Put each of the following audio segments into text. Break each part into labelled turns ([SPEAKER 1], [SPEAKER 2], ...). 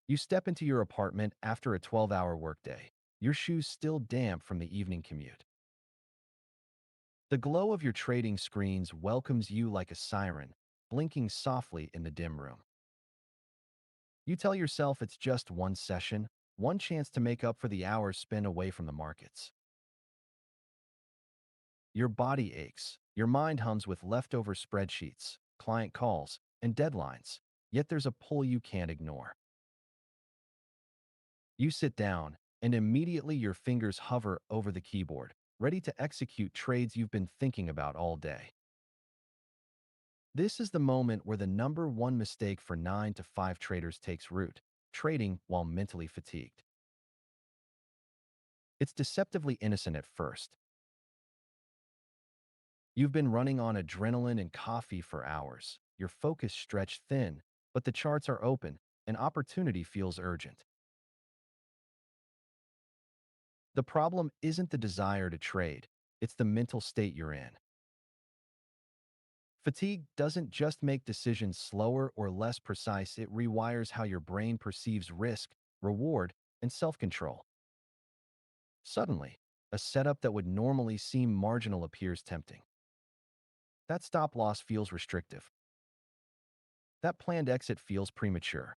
[SPEAKER 1] You step into your apartment after a 12-hour workday, your shoes still damp from the evening commute. The glow of your trading screens welcomes you like a siren, blinking softly in the dim room. You tell yourself it's just one session, one chance to make up for the hours spent away from the markets. Your body aches, your mind hums with leftover spreadsheets, client calls, and deadlines, yet there's a pull you can't ignore. You sit down, and immediately your fingers hover over the keyboard, ready to execute trades you've been thinking about all day. This is the moment where the number one mistake for 9 to 5 traders takes root: trading while mentally fatigued. It's deceptively innocent at first. You've been running on adrenaline and coffee for hours, your focus stretched thin, but the charts are open, and opportunity feels urgent. The problem isn't the desire to trade, it's the mental state you're in. Fatigue doesn't just make decisions slower or less precise, it rewires how your brain perceives risk, reward, and self-control. Suddenly, a setup that would normally seem marginal appears tempting. That stop loss feels restrictive. That planned exit feels premature.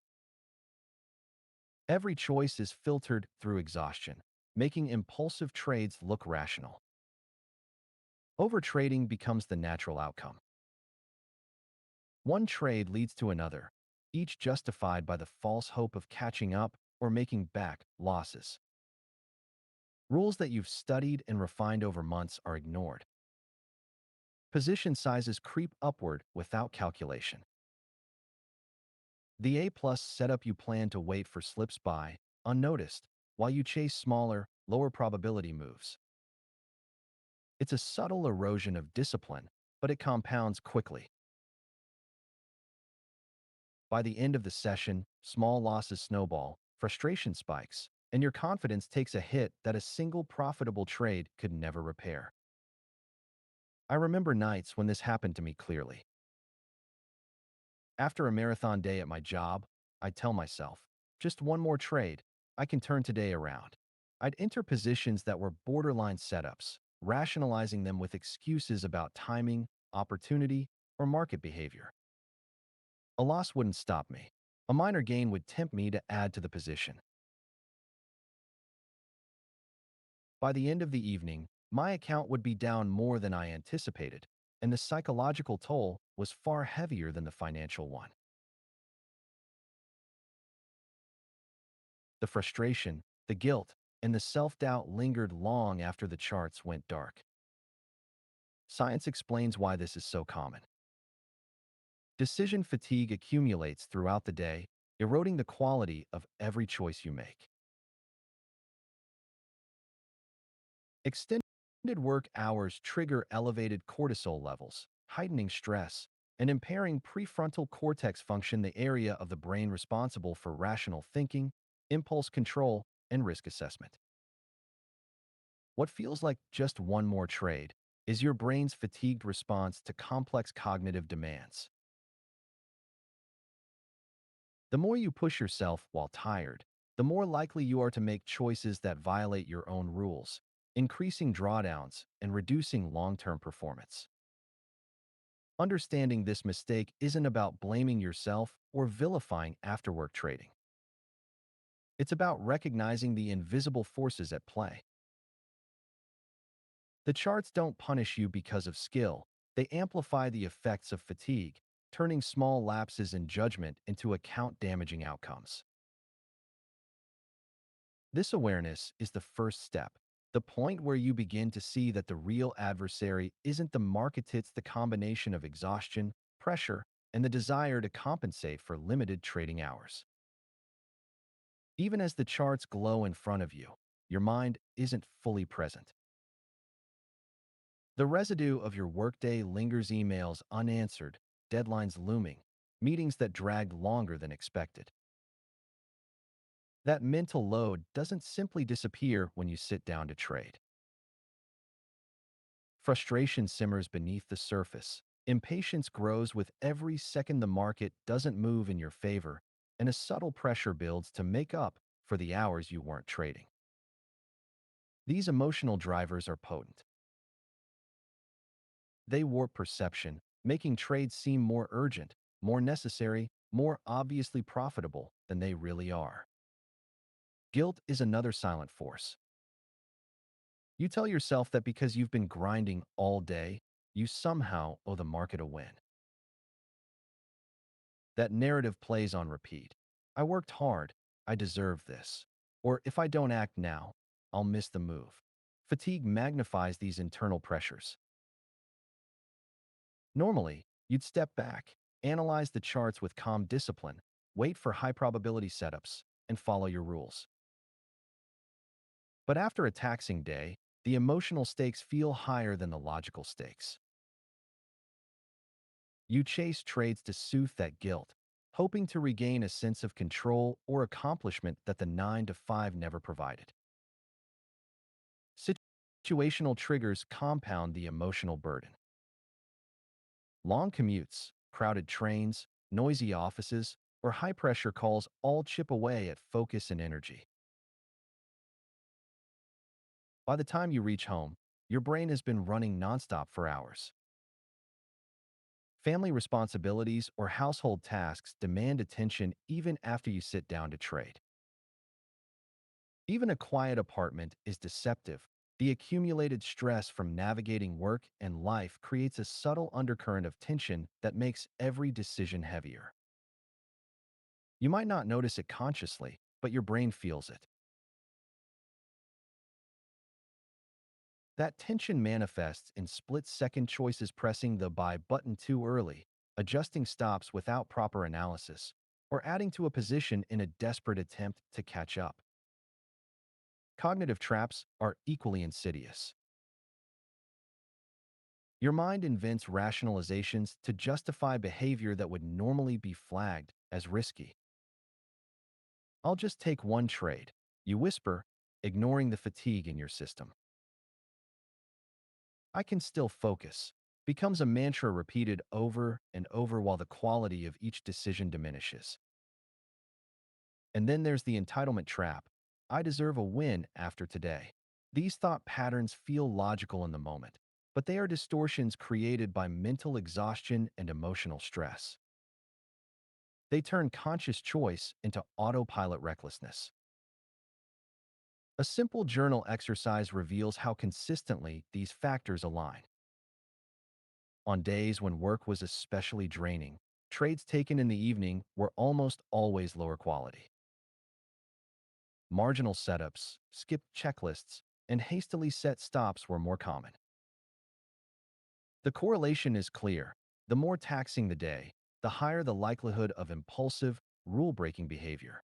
[SPEAKER 1] Every choice is filtered through exhaustion, making impulsive trades look rational. Overtrading becomes the natural outcome. One trade leads to another, each justified by the false hope of catching up or making back losses. Rules that you've studied and refined over months are ignored. Position sizes creep upward without calculation. The A-plus setup you plan to wait for slips by, unnoticed, while you chase smaller, lower probability moves. It's a subtle erosion of discipline, but it compounds quickly. By the end of the session, small losses snowball, frustration spikes, and your confidence takes a hit that a single profitable trade could never repair. I remember nights when this happened to me clearly. After a marathon day at my job, I'd tell myself, just one more trade, I can turn today around. I'd enter positions that were borderline setups, rationalizing them with excuses about timing, opportunity, or market behavior. A loss wouldn't stop me. A minor gain would tempt me to add to the position. By the end of the evening, my account would be down more than I anticipated, and the psychological toll was far heavier than the financial one. The frustration, the guilt, and the self-doubt lingered long after the charts went dark. Science explains why this is so common. Decision fatigue accumulates throughout the day, eroding the quality of every choice you make. Extended work hours trigger elevated cortisol levels, heightening stress, and impairing prefrontal cortex function, the area of the brain responsible for rational thinking, impulse control, and risk assessment. What feels like just one more trade is your brain's fatigued response to complex cognitive demands. The more you push yourself while tired, the more likely you are to make choices that violate your own rules, increasing drawdowns and reducing long-term performance. Understanding this mistake isn't about blaming yourself or vilifying after-work trading. It's about recognizing the invisible forces at play. The charts don't punish you because of skill, they amplify the effects of fatigue, turning small lapses in judgment into account-damaging outcomes. This awareness is the first step, the point where you begin to see that the real adversary isn't the market, it's the combination of exhaustion, pressure, and the desire to compensate for limited trading hours. Even as the charts glow in front of you, your mind isn't fully present. The residue of your workday lingers: emails unanswered, deadlines looming, meetings that dragged longer than expected. That mental load doesn't simply disappear when you sit down to trade. Frustration simmers beneath the surface. Impatience grows with every second the market doesn't move in your favor, and a subtle pressure builds to make up for the hours you weren't trading. These emotional drivers are potent. They warp perception, making trades seem more urgent, more necessary, more obviously profitable than they really are. Guilt is another silent force. You tell yourself that because you've been grinding all day, you somehow owe the market a win. That narrative plays on repeat. I worked hard. I deserve this. Or if I don't act now, I'll miss the move. Fatigue magnifies these internal pressures. Normally, you'd step back, analyze the charts with calm discipline, wait for high probability setups, and follow your rules. But after a taxing day, the emotional stakes feel higher than the logical stakes. You chase trades to soothe that guilt, hoping to regain a sense of control or accomplishment that the 9 to 5 never provided. Situational triggers compound the emotional burden. Long commutes, crowded trains, noisy offices, or high-pressure calls all chip away at focus and energy. By the time you reach home, your brain has been running nonstop for hours. Family responsibilities or household tasks demand attention even after you sit down to trade. Even a quiet apartment is deceptive. The accumulated stress from navigating work and life creates a subtle undercurrent of tension that makes every decision heavier. You might not notice it consciously, but your brain feels it. That tension manifests in split-second choices, pressing the buy button too early, adjusting stops without proper analysis, or adding to a position in a desperate attempt to catch up. Cognitive traps are equally insidious. Your mind invents rationalizations to justify behavior that would normally be flagged as risky. I'll just take one trade, you whisper, ignoring the fatigue in your system. I can still focus becomes a mantra repeated over and over while the quality of each decision diminishes. And then there's the entitlement trap. I deserve a win after today. These thought patterns feel logical in the moment, but they are distortions created by mental exhaustion and emotional stress. They turn conscious choice into autopilot recklessness. A simple journal exercise reveals how consistently these factors align. On days when work was especially draining, trades taken in the evening were almost always lower quality. Marginal setups, skipped checklists, and hastily set stops were more common. The correlation is clear. The more taxing the day, the higher the likelihood of impulsive, rule-breaking behavior.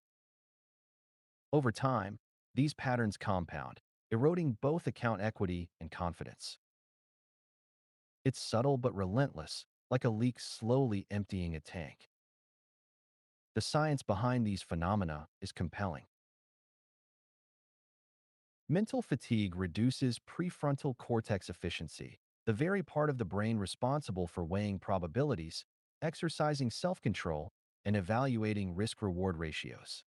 [SPEAKER 1] Over time, these patterns compound, eroding both account equity and confidence. It's subtle but relentless, like a leak slowly emptying a tank. The science behind these phenomena is compelling. Mental fatigue reduces prefrontal cortex efficiency, the very part of the brain responsible for weighing probabilities, exercising self-control, and evaluating risk-reward ratios.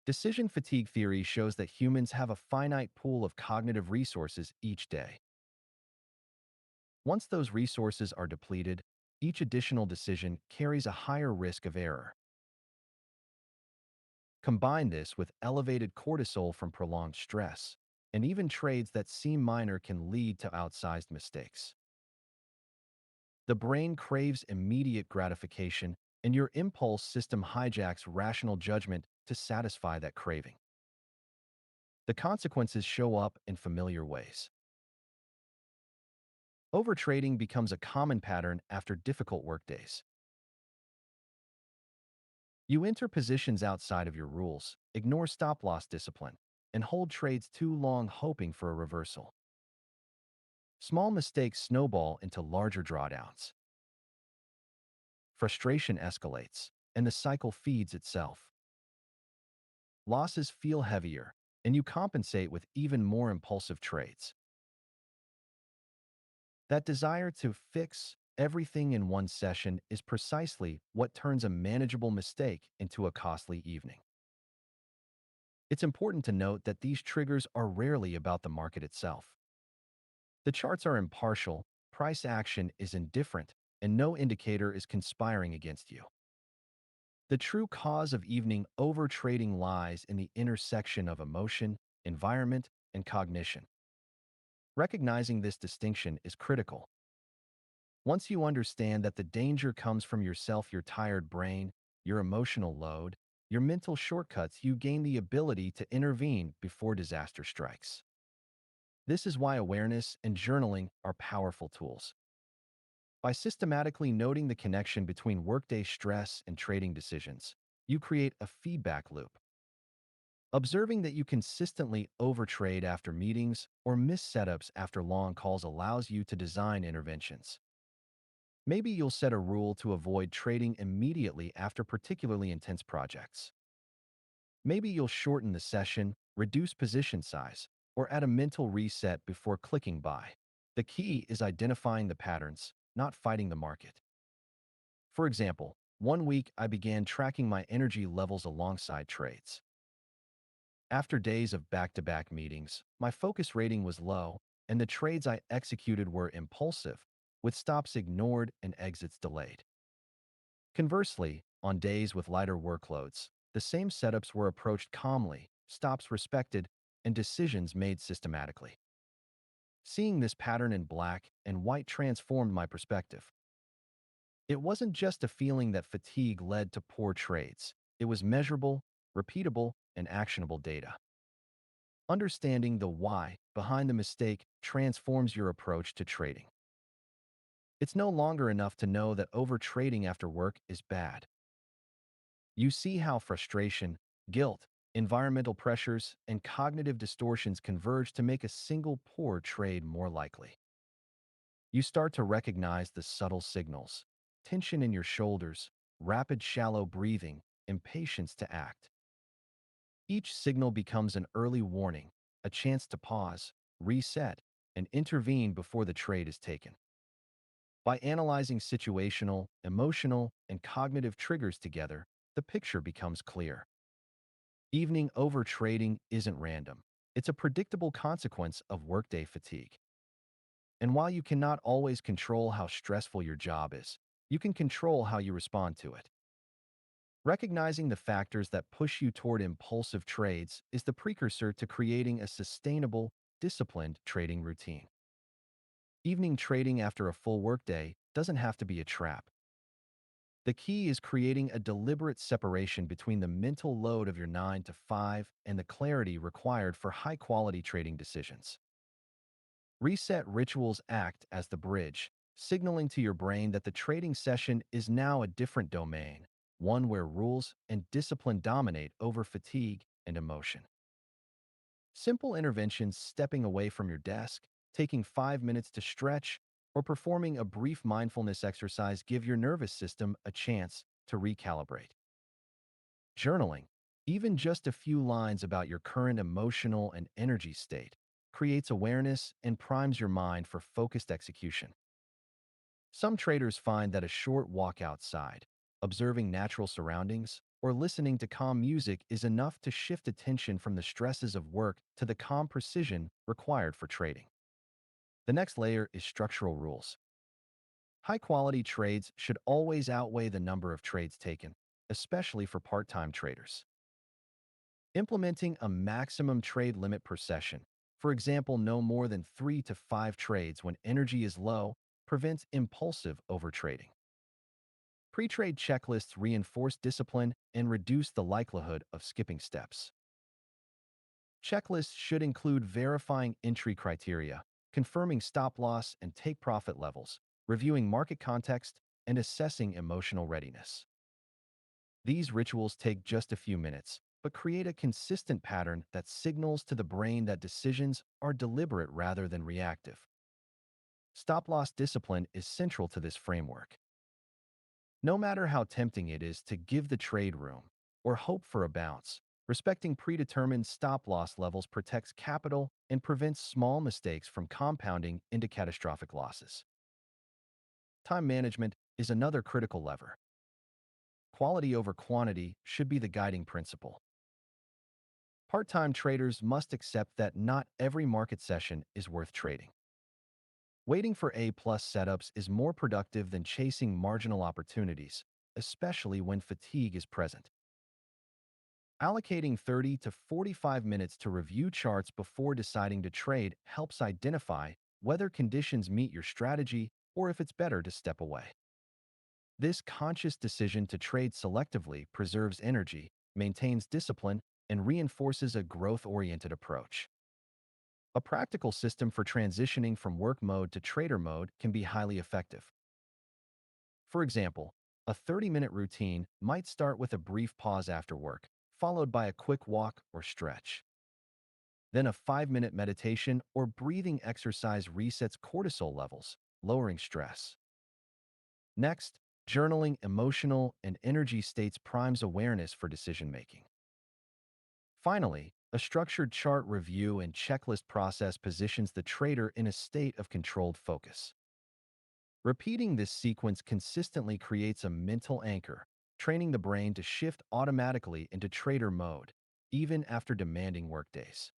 [SPEAKER 1] Decision fatigue theory shows that humans have a finite pool of cognitive resources each day. Once those resources are depleted, each additional decision carries a higher risk of error. Combine this with elevated cortisol from prolonged stress, and even trades that seem minor can lead to outsized mistakes. The brain craves immediate gratification, and your impulse system hijacks rational judgment to satisfy that craving. The consequences show up in familiar ways. Overtrading becomes a common pattern after difficult workdays. You enter positions outside of your rules, ignore stop-loss discipline, and hold trades too long hoping for a reversal. Small mistakes snowball into larger drawdowns. Frustration escalates, and the cycle feeds itself. Losses feel heavier, and you compensate with even more impulsive trades. That desire to fix everything in one session is precisely what turns a manageable mistake into a costly evening. It's important to note that these triggers are rarely about the market itself. The charts are impartial, price action is indifferent, and no indicator is conspiring against you. The true cause of evening overtrading lies in the intersection of emotion, environment, and cognition. Recognizing this distinction is critical. Once you understand that the danger comes from yourself, your tired brain, your emotional load, your mental shortcuts, you gain the ability to intervene before disaster strikes. This is why awareness and journaling are powerful tools. By systematically noting the connection between workday stress and trading decisions, you create a feedback loop. Observing that you consistently overtrade after meetings or miss setups after long calls allows you to design interventions. Maybe you'll set a rule to avoid trading immediately after particularly intense projects. Maybe you'll shorten the session, reduce position size, or add a mental reset before clicking buy. The key is identifying the patterns, not fighting the market. For example, one week I began tracking my energy levels alongside trades. After days of back-to-back meetings, my focus rating was low, and the trades I executed were impulsive, with stops ignored and exits delayed. Conversely, on days with lighter workloads, the same setups were approached calmly, stops respected, and decisions made systematically. Seeing this pattern in black and white transformed my perspective. It wasn't just a feeling that fatigue led to poor trades. It was measurable, repeatable, and actionable data. Understanding the why behind the mistake transforms your approach to trading. It's no longer enough to know that overtrading after work is bad. You see how frustration, guilt, environmental pressures, and cognitive distortions converge to make a single poor trade more likely. You start to recognize the subtle signals: tension in your shoulders, rapid shallow breathing, impatience to act. Each signal becomes an early warning, a chance to pause, reset, and intervene before the trade is taken. By analyzing situational, emotional, and cognitive triggers together, the picture becomes clear. Evening overtrading isn't random. It's a predictable consequence of workday fatigue. And while you cannot always control how stressful your job is, you can control how you respond to it. Recognizing the factors that push you toward impulsive trades is the precursor to creating a sustainable, disciplined trading routine. Evening trading after a full workday doesn't have to be a trap. The key is creating a deliberate separation between the mental load of your 9 to 5 and the clarity required for high-quality trading decisions. Reset rituals act as the bridge, signaling to your brain that the trading session is now a different domain, one where rules and discipline dominate over fatigue and emotion. Simple interventions, stepping away from your desk, taking 5 minutes to stretch, or performing a brief mindfulness exercise, give your nervous system a chance to recalibrate. Journaling, even just a few lines about your current emotional and energy state, creates awareness and primes your mind for focused execution. Some traders find that a short walk outside, observing natural surroundings, or listening to calm music is enough to shift attention from the stresses of work to the calm precision required for trading. The next layer is structural rules. High-quality trades should always outweigh the number of trades taken, especially for part-time traders. Implementing a maximum trade limit per session, for example, no more than 3 to 5 trades when energy is low, prevents impulsive overtrading. Pre-trade checklists reinforce discipline and reduce the likelihood of skipping steps. Checklists should include verifying entry criteria, confirming stop loss and take profit levels, reviewing market context, and assessing emotional readiness. These rituals take just a few minutes, but create a consistent pattern that signals to the brain that decisions are deliberate rather than reactive. Stop-loss discipline is central to this framework. No matter how tempting it is to give the trade room or hope for a bounce, respecting predetermined stop-loss levels protects capital and prevents small mistakes from compounding into catastrophic losses. Time management is another critical lever. Quality over quantity should be the guiding principle. Part-time traders must accept that not every market session is worth trading. Waiting for A-plus setups is more productive than chasing marginal opportunities, especially when fatigue is present. Allocating 30 to 45 minutes to review charts before deciding to trade helps identify whether conditions meet your strategy or if it's better to step away. This conscious decision to trade selectively preserves energy, maintains discipline, and reinforces a growth-oriented approach. A practical system for transitioning from work mode to trader mode can be highly effective. For example, a 30-minute routine might start with a brief pause after work, followed by a quick walk or stretch. Then a 5-minute meditation or breathing exercise resets cortisol levels, lowering stress. Next, journaling emotional and energy states primes awareness for decision-making. Finally, a structured chart review and checklist process positions the trader in a state of controlled focus. Repeating this sequence consistently creates a mental anchor, training the brain to shift automatically into trader mode, even after demanding workdays.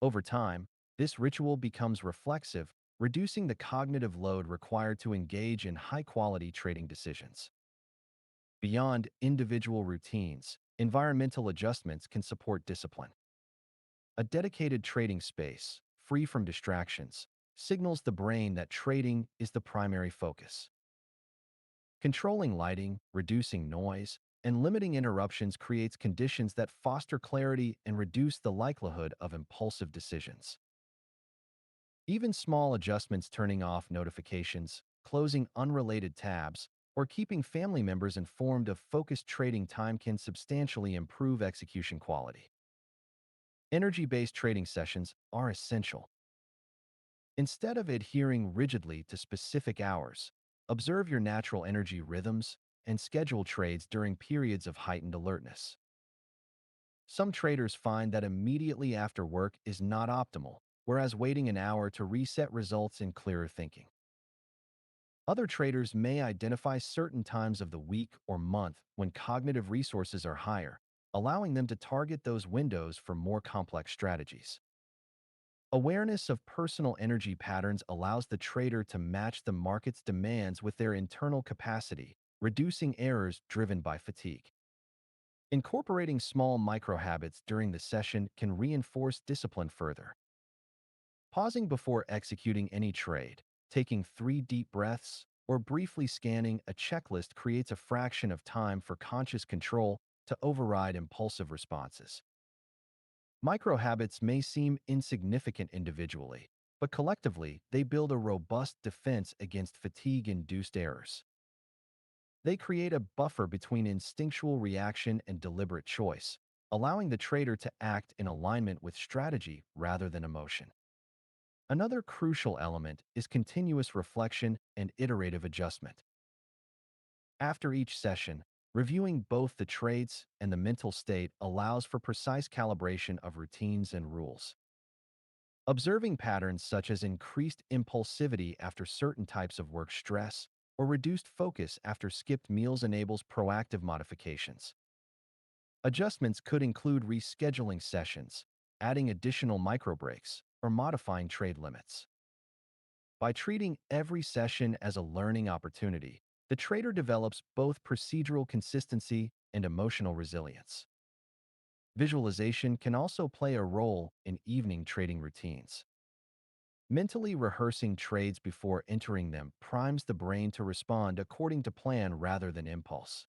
[SPEAKER 1] Over time, this ritual becomes reflexive, reducing the cognitive load required to engage in high-quality trading decisions. Beyond individual routines, environmental adjustments can support discipline. A dedicated trading space, free from distractions, signals the brain that trading is the primary focus. Controlling lighting, reducing noise, and limiting interruptions creates conditions that foster clarity and reduce the likelihood of impulsive decisions. Even small adjustments, turning off notifications, closing unrelated tabs, or keeping family members informed of focused trading time can substantially improve execution quality. Energy-based trading sessions are essential. Instead of adhering rigidly to specific hours, observe your natural energy rhythms and schedule trades during periods of heightened alertness. Some traders find that immediately after work is not optimal, whereas waiting an hour to reset results in clearer thinking. Other traders may identify certain times of the week or month when cognitive resources are higher, allowing them to target those windows for more complex strategies. Awareness of personal energy patterns allows the trader to match the market's demands with their internal capacity, reducing errors driven by fatigue. Incorporating small micro-habits during the session can reinforce discipline further. Pausing before executing any trade, taking 3 deep breaths, or briefly scanning a checklist creates a fraction of time for conscious control to override impulsive responses. Micro-habits may seem insignificant individually, but collectively, they build a robust defense against fatigue-induced errors. They create a buffer between instinctual reaction and deliberate choice, allowing the trader to act in alignment with strategy rather than emotion. Another crucial element is continuous reflection and iterative adjustment. After each session, reviewing both the trades and the mental state allows for precise calibration of routines and rules. Observing patterns such as increased impulsivity after certain types of work stress or reduced focus after skipped meals enables proactive modifications. Adjustments could include rescheduling sessions, adding additional microbreaks, or modifying trade limits. By treating every session as a learning opportunity, the trader develops both procedural consistency and emotional resilience. Visualization can also play a role in evening trading routines. Mentally rehearsing trades before entering them primes the brain to respond according to plan rather than impulse.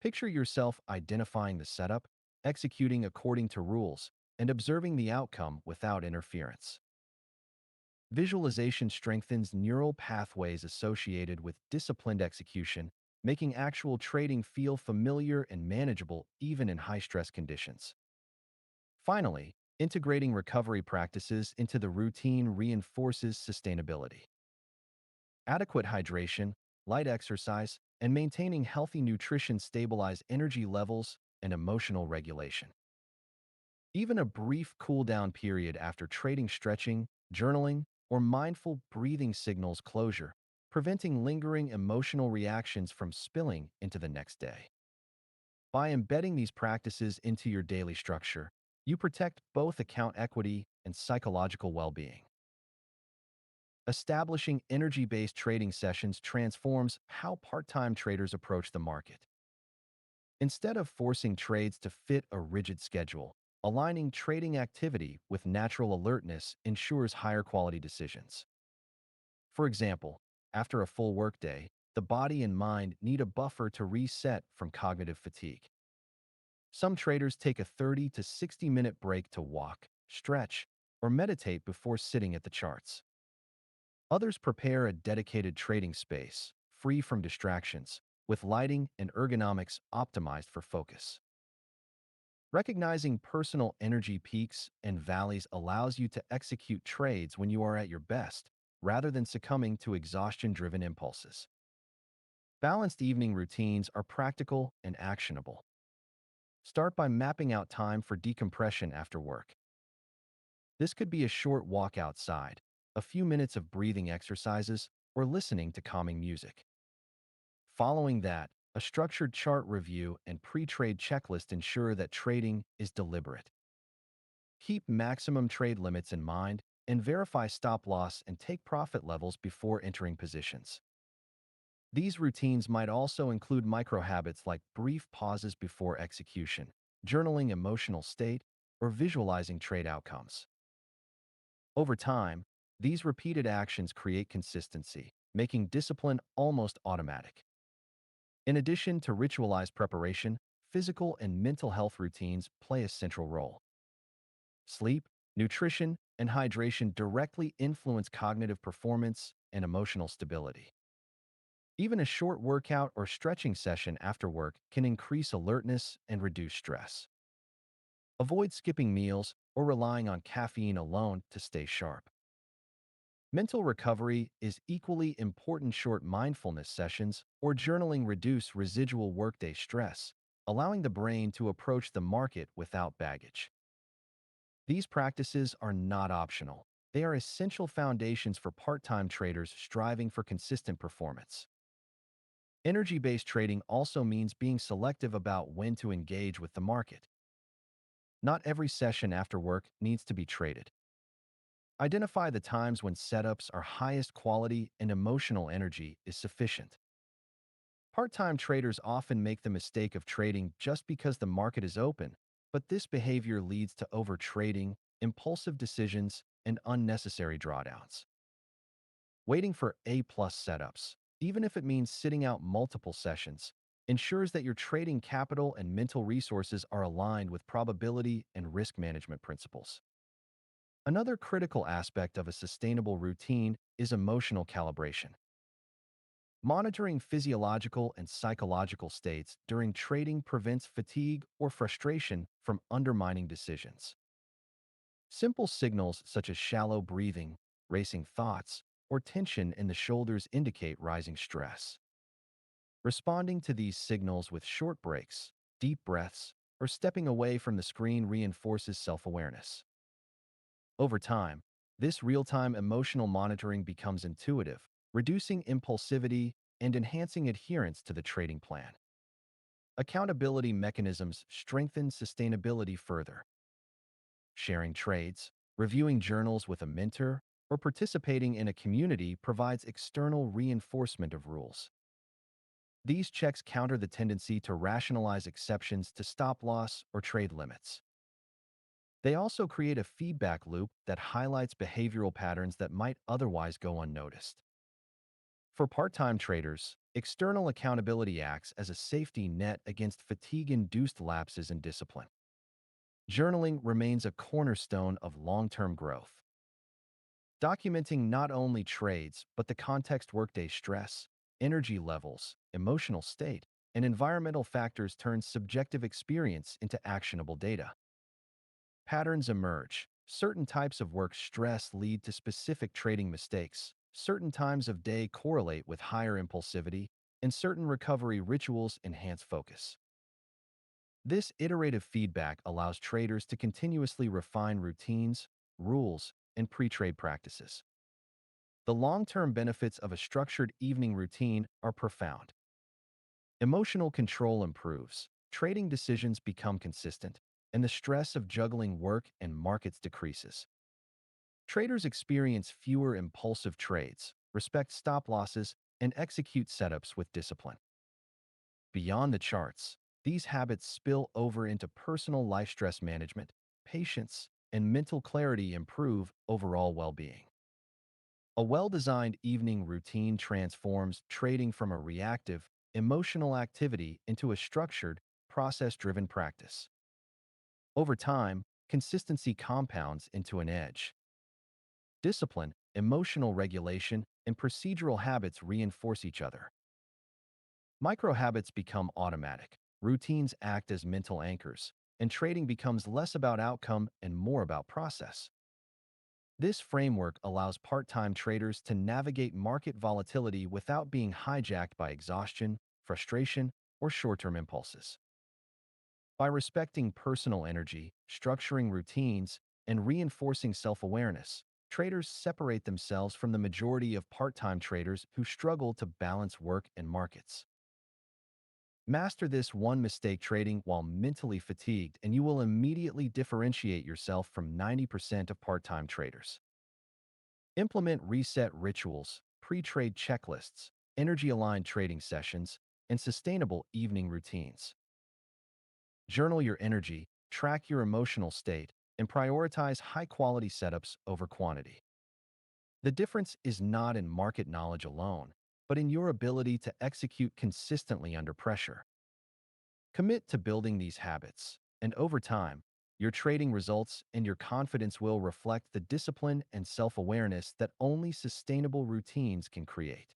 [SPEAKER 1] Picture yourself identifying the setup, executing according to rules, and observing the outcome without interference. Visualization strengthens neural pathways associated with disciplined execution, making actual trading feel familiar and manageable even in high-stress conditions. Finally, integrating recovery practices into the routine reinforces sustainability. Adequate hydration, light exercise, and maintaining healthy nutrition stabilize energy levels and emotional regulation. Even a brief cool-down period after trading, stretching, journaling, or mindful breathing signals closure, preventing lingering emotional reactions from spilling into the next day. By embedding these practices into your daily structure, you protect both account equity and psychological well-being. Establishing energy-based trading sessions transforms how part-time traders approach the market. Instead of forcing trades to fit a rigid schedule, aligning trading activity with natural alertness ensures higher quality decisions. For example, after a full workday, the body and mind need a buffer to reset from cognitive fatigue. Some traders take a 30 to 60-minute break to walk, stretch, or meditate before sitting at the charts. Others prepare a dedicated trading space, free from distractions, with lighting and ergonomics optimized for focus. Recognizing personal energy peaks and valleys allows you to execute trades when you are at your best, rather than succumbing to exhaustion-driven impulses. Balanced evening routines are practical and actionable. Start by mapping out time for decompression after work. This could be a short walk outside, a few minutes of breathing exercises, or listening to calming music. Following that, a structured chart review and pre-trade checklist ensure that trading is deliberate. Keep maximum trade limits in mind and verify stop loss and take profit levels before entering positions. These routines might also include micro habits like brief pauses before execution, journaling emotional state, or visualizing trade outcomes. Over time, these repeated actions create consistency, making discipline almost automatic. In addition to ritualized preparation, physical and mental health routines play a central role. Sleep, nutrition, and hydration directly influence cognitive performance and emotional stability. Even a short workout or stretching session after work can increase alertness and reduce stress. Avoid skipping meals or relying on caffeine alone to stay sharp. Mental recovery is equally important. Short mindfulness sessions or journaling reduce residual workday stress, allowing the brain to approach the market without baggage. These practices are not optional. They are essential foundations for part-time traders striving for consistent performance. Energy-based trading also means being selective about when to engage with the market. Not every session after work needs to be traded. Identify the times when setups are highest quality and emotional energy is sufficient. Part-time traders often make the mistake of trading just because the market is open, but this behavior leads to overtrading, impulsive decisions, and unnecessary drawdowns. Waiting for A-plus setups, even if it means sitting out multiple sessions, ensures that your trading capital and mental resources are aligned with probability and risk management principles. Another critical aspect of a sustainable routine is emotional calibration. Monitoring physiological and psychological states during trading prevents fatigue or frustration from undermining decisions. Simple signals such as shallow breathing, racing thoughts, or tension in the shoulders indicate rising stress. Responding to these signals with short breaks, deep breaths, or stepping away from the screen reinforces self-awareness. Over time, this real-time emotional monitoring becomes intuitive, reducing impulsivity and enhancing adherence to the trading plan. Accountability mechanisms strengthen sustainability further. Sharing trades, reviewing journals with a mentor, or participating in a community provides external reinforcement of rules. These checks counter the tendency to rationalize exceptions to stop loss or trade limits. They also create a feedback loop that highlights behavioral patterns that might otherwise go unnoticed. For part-time traders, external accountability acts as a safety net against fatigue-induced lapses in discipline. Journaling remains a cornerstone of long-term growth. Documenting not only trades, but the context workday stress, energy levels, emotional state, and environmental factors turns subjective experience into actionable data. Patterns emerge. Certain types of work stress lead to specific trading mistakes. Certain times of day correlate with higher impulsivity, and certain recovery rituals enhance focus. This iterative feedback allows traders to continuously refine routines, rules, and pre-trade practices. The long-term benefits of a structured evening routine are profound. Emotional control improves, trading decisions become consistent, and the stress of juggling work and markets decreases. Traders experience fewer impulsive trades, respect stop losses, and execute setups with discipline. Beyond the charts, these habits spill over into personal life stress management, patience, and mental clarity improve overall well-being. A well-designed evening routine transforms trading from a reactive, emotional activity into a structured, process-driven practice. Over time, consistency compounds into an edge. Discipline, emotional regulation, and procedural habits reinforce each other. Micro-habits become automatic. Routines act as mental anchors, and trading becomes less about outcome and more about process. This framework allows part-time traders to navigate market volatility without being hijacked by exhaustion, frustration, or short-term impulses. By respecting personal energy, structuring routines, and reinforcing self-awareness, traders separate themselves from the majority of part-time traders who struggle to balance work and markets. Master this one mistake trading while mentally fatigued, and you will immediately differentiate yourself from 90% of part-time traders. Implement reset rituals, pre-trade checklists, energy-aligned trading sessions, and sustainable evening routines. Journal your energy, track your emotional state, and prioritize high-quality setups over quantity. The difference is not in market knowledge alone, but in your ability to execute consistently under pressure. Commit to building these habits, and over time, your trading results and your confidence will reflect the discipline and self-awareness that only sustainable routines can create.